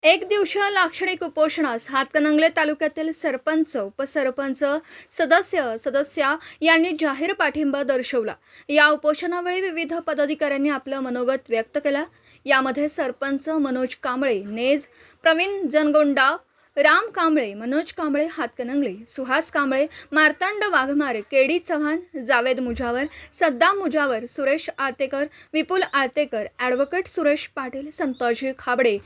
एक दिवसीय लाक्षणिक उपोषणास हातकणंगले तालुक्यातील सरपंच, उपसरपंच, सदस्या यांनी जाहीर पाठिंबा दर्शवला। या उपोषणावेळी विविध पदाधिकाऱ्यांनी आपलं मनोगत व्यक्त केलं। यामध्ये सरपंच मनोज कांबळे, नेज, प्रवीण जनगोंडा, राम कांबळे, मनोज कांबळे हातकणंगले, सुहास कांबळे, मार्तंड वाघमारे, केडी चव्हाण, जावेद मुजावर, सद्दाम मुजावर, सुरेश आळतेकर, विपुल आळतेकर, ॲडव्होकेट सुरेश पाटील, संतोषजी खाबडे,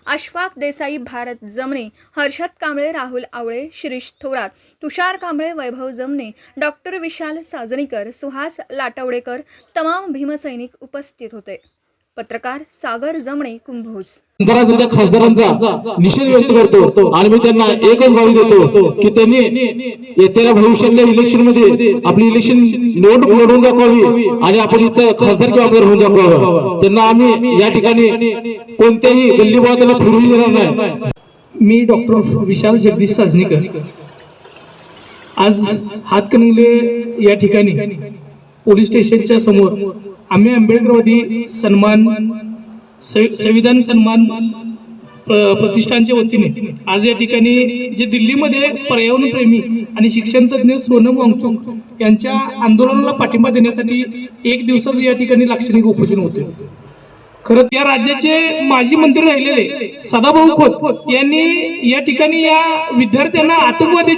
अशफाक देसाई, भारत जमणे, हर्षद कांबळे, राहुल आवळे, शिरीष थोरात, तुषार कांबळे, वैभव जमणे, डॉक्टर विशाल साजणीकर, सुहास लाटवडेकर तमाम भीमसैनिक उपस्थित होते। पत्रकार सागर जमणे, कुंभोज। खासदारांचा निषेध व्यक्त करतो आणि मी त्यांना एकच ग्वाही देतो की त्यांनी येत्या भविष्यातल्या इलेक्शन मध्ये आपली इलेक्शन निवडणूक लढवून दाखवावी आणि आपण इथं खासदार किंवा आमदार होऊन दाखवावं। त्यांना आम्ही या ठिकाणी कोणत्याही गल्लीबोळात फिरू देणार नाही। मी डॉक्टर विशाल जगदीश साजणीकर आज हातकणंगले या ठिकाणी पोलीस स्टेशनच्या समोर आम्ही आंबेडकरवादी सन्मान संविधान सन्मान प्रतिष्ठानच्या वतीने आज या ठिकाणी जे दिल्लीमध्ये पर्यावरण प्रेमी आणि शिक्षण तज्ञ सोनम वांगचुक यांच्या आंदोलनाला पाठिंबा देण्यासाठी एक दिवसाचं या ठिकाणी लाक्षणिक उपोषण होते। खरं या राज्याचे माजी मंत्री राहिलेले सदाभाऊ खोत यांनी या ठिकाणी या विद्यार्थ्यांना आतंकवादी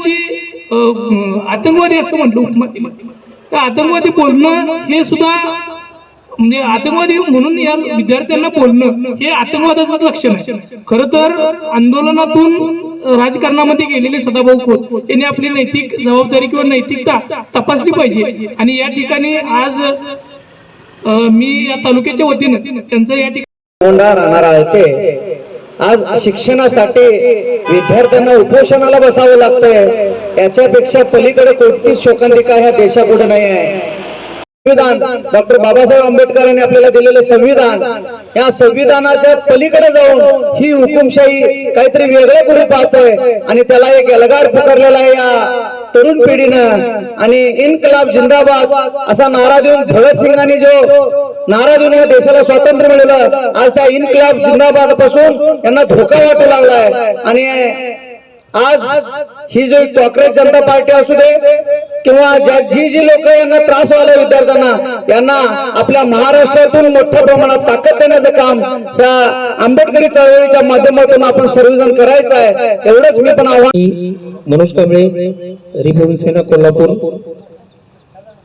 असं म्हटलं, उपमा दिली। तर आतंकवादी बोलणं हे सुद्धा म्हणजे आतंकवादी म्हणून या विद्यार्थ्यांना बोलणं हे आतंकवादाचंच लक्षण आहे। खरं तर आंदोलनातून राजकारणामध्ये गेलेले सदाभाऊ खोत यांनी आपली नैतिक जबाबदारी किंवा नैतिकता तपासली पाहिजे आणि या ठिकाणी आज मी या तालुक्याच्या वतीनं त्यांचं या ठिकाणी राहणार आहे ते आज शिक्षणासाठी विद्यार्थ्यांना उपोषणाला बसावं लागतंय। याच्यापेक्षा पलीकडे कोणतीच शोकांतिका ह्या देशापुढे नाही आहे। संविधान डॉक्टर बाबासाहेब आंबेडकरांनी आपल्याला दिलेलं संविधान, या संविधानाच्या पलीकडे जाऊन ही हुकुमशाही काहीतरी वेगळं करू पाहतोय आणि त्याला एक एल्गार पुकारलेला आहे या तरुण पिढीनं। आणि इन्कलाब जिंदाबाद असा नारा देऊन भगतसिंगांनी जो नारा देऊन या देशाला स्वातंत्र्य मिळवलं, आज त्या इन्कलाब जिंदाबाद पासून यांना धोका वाटू लागलाय। आणि आज ही जो काँग्रेस जनता पार्टी असू दे किंवा जी लोक यांना त्रास व्हायला विद्यार्थ्यांना, यांना आपल्या महाराष्ट्रातून मोठ्या प्रमाणात ताकद देण्याचं काम त्या आंबेडकरी चळवळीच्या माध्यमातून आपण सर्वजण करायचं आहे। एवढंच मी पण आव्हान। मनोज कांबळे, रिपब्लिकन सेना कोल्हापूर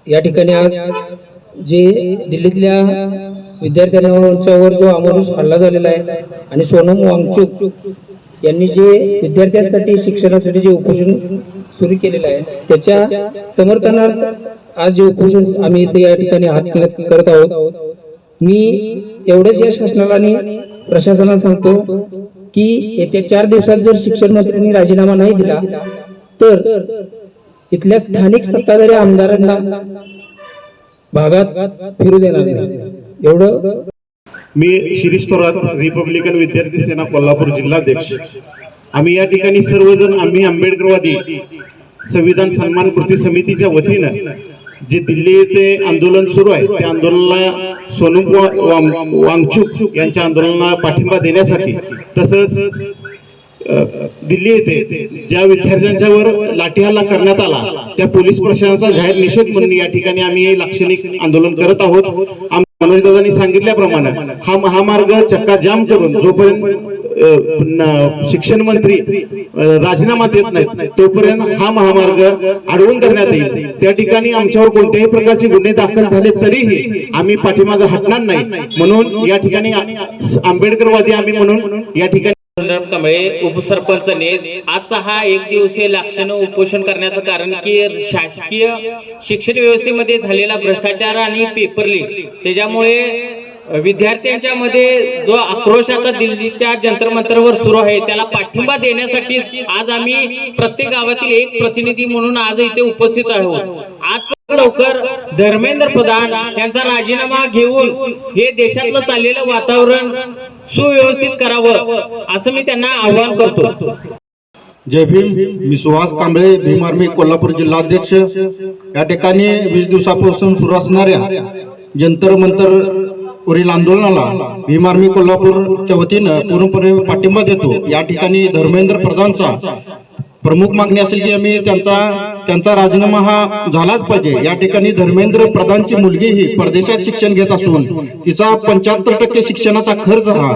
या ठिकाणी आज जे दिल्लीतल्या विद्यार्थ्यांवर जो अमानुष हल्ला झालेला आहे आणि सोनम वांगचुक यांनी जे विद्यार्थ्यांसाठी शिक्षणासाठी जे उपोषण सुरू केलेलं आहे त्याच्या समर्थनार्थ आज जे उपोषण आम्ही इथे या ठिकाणी हात करत आहोत। मी एवढंच या शासनाला आणि प्रशासनाला सांगतो की येत्या 4 दिवसात जर शिक्षण मंत्र्यांनी राजीनामा नाही दिला तर इथल्या स्थानिक सत्ताधारी आमदारांना भागात फिरू देणार नाही। एवढं मी शिरीष थोरात, रिपब्लिकन विद्यार्थी सेना कोल्हापूर जिल्हाध्यक्ष। आम्ही या ठिकाणी सर्वजण आम्ही आंबेडकरवादी संविधान सन्मान कृती समितीच्या वतीनं जे दिल्ली येथे आंदोलन सुरू आहे त्या आंदोलनाला सोनम वांगचुक यांच्या आंदोलनाला पाठिंबा देण्यासाठी, तसंच दिल्ली येथे ज्या विद्यार्थ्यांच्यावर लाठीहल्ला करण्यात आला त्या पोलीस प्रशासनाचा जाहीर निषेध म्हणून या ठिकाणी आम्ही लाक्षणिक आंदोलन करत आहोत। मनोज दादांनी सांगितल्याप्रमाणे हा महामार्ग चक्काजाम करून जोपर्यंत शिक्षण मंत्री राजीनामा देत नाहीत तोपर्यंत हा महामार्ग अडवून धरण्यात येईल। त्या ठिकाणी आमच्यावर कोणत्याही प्रकारचे गुन्हे दाखल झाले तरीही आम्ही पाठीमागे हटणार नाही। म्हणून या ठिकाणी आंबेडकरवादी आम्ही म्हणून या ठिकाणी कांबळे, उपसरपंच नेज, आजचा हा एक दिवसीय लाक्षणिक उपोषण करण्याचं कारण की शासकीय शिक्षण व्यवस्थेमध्ये झालेला भ्रष्टाचार आणि पेपर लीक त्याच्यामुळे विद्यार्थ्यांच्या मध्ये जो आक्रोश आता दिल्लीच्या जंतर मंतरवर सुरू आहे त्याला पाठिंबा देण्यासाठी आज आम्ही प्रत्येक गावातील एक प्रतिनिधी म्हणून आज इथे उपस्थित आहोत। आज लवकर धर्मेंद्र प्रधान यांचा राजीनामा घेऊन हे देशातलं चाललेलं वातावरण सुव्यवस्थित करावं असं मी त्यांना आवाहन करतो। जय भीम। मी सुहास कांबळे, भीम आर्मी कोल्हापूर जिल्हाध्यक्ष। या ठिकाणी 20 दिवसापासून सुरू असणाऱ्या जंतर मंतर वरील आंदोलनाला भीम आर्मी कोल्हापूरच्या वतीनं पूर्णपणे पाठिंबा देतो. या ठिकाणी धर्मेंद्र प्रधानचा प्रमुख मागणी असेल की आम्ही त्यांचा राजीनामा हा झालाच पाहिजे. या ठिकाणी धर्मेंद्र प्रधानची मुलगी ही परदेशात शिक्षण घेत असून तिचा 75% शिक्षणाचा खर्च हा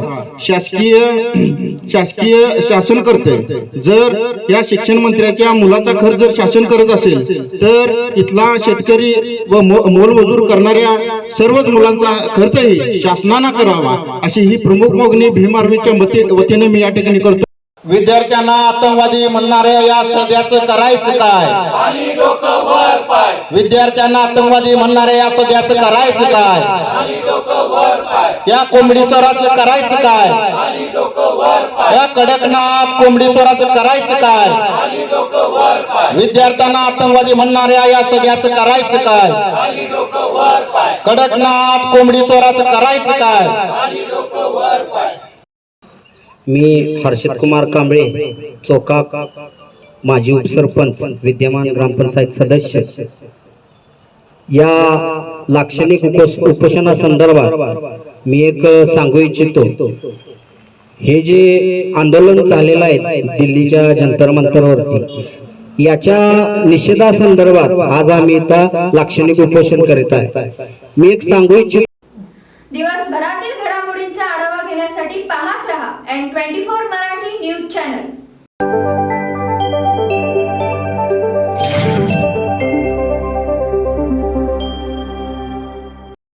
शासन करते. जर या शिक्षण मंत्र्याच्या मुलाचा खर्च जर शासन करत असेल तर इथला शेतकरी व मोलमजूर करणाऱ्या सर्वच मुलांचा खर्चही शासनानं करावा अशी ही प्रमुख मागणी भीम आर्मीच्या वतीने मी या ठिकाणी करतो. विद्यार्थ्यांना आतंकवादी म्हणणाऱ्या या सध्याचं करायचं काय? विद्यार्थ्यांना आतंकवादी म्हणणाऱ्या या सध्याचं करायचं काय? या कोंबडी चोराचं करायचं काय? या कडकनाथ कोंबडी चोराचं करायचं काय? विद्यार्थ्यांना आतंकवादी म्हणणाऱ्या या सध्याचं करायचं काय? कडकनाथ कोंबडी चोराचं करायचं काय? मी हर्षद कुमार कांबळे, चोकाक, माजी उपसरपंच, विद्यमान ग्रामपंचायत सदस्य, या लाक्षणिक उपोषणासंदर्भात मी एक सांगू इच्छितो. हे जे आंदोलन झालेलं आहे दिल्लीच्या जंतर मंतरवरती, याच्या निषेधासंदर्भात आज आम्ही इथं लाक्षणिक उपोषण करीत आहे. मी एक सांगू इच्छितो. दिवसभरातील घडामोडींचा आढावा घेण्यासाठी पाहत रहा N24 मराठी न्यूज चॅनल.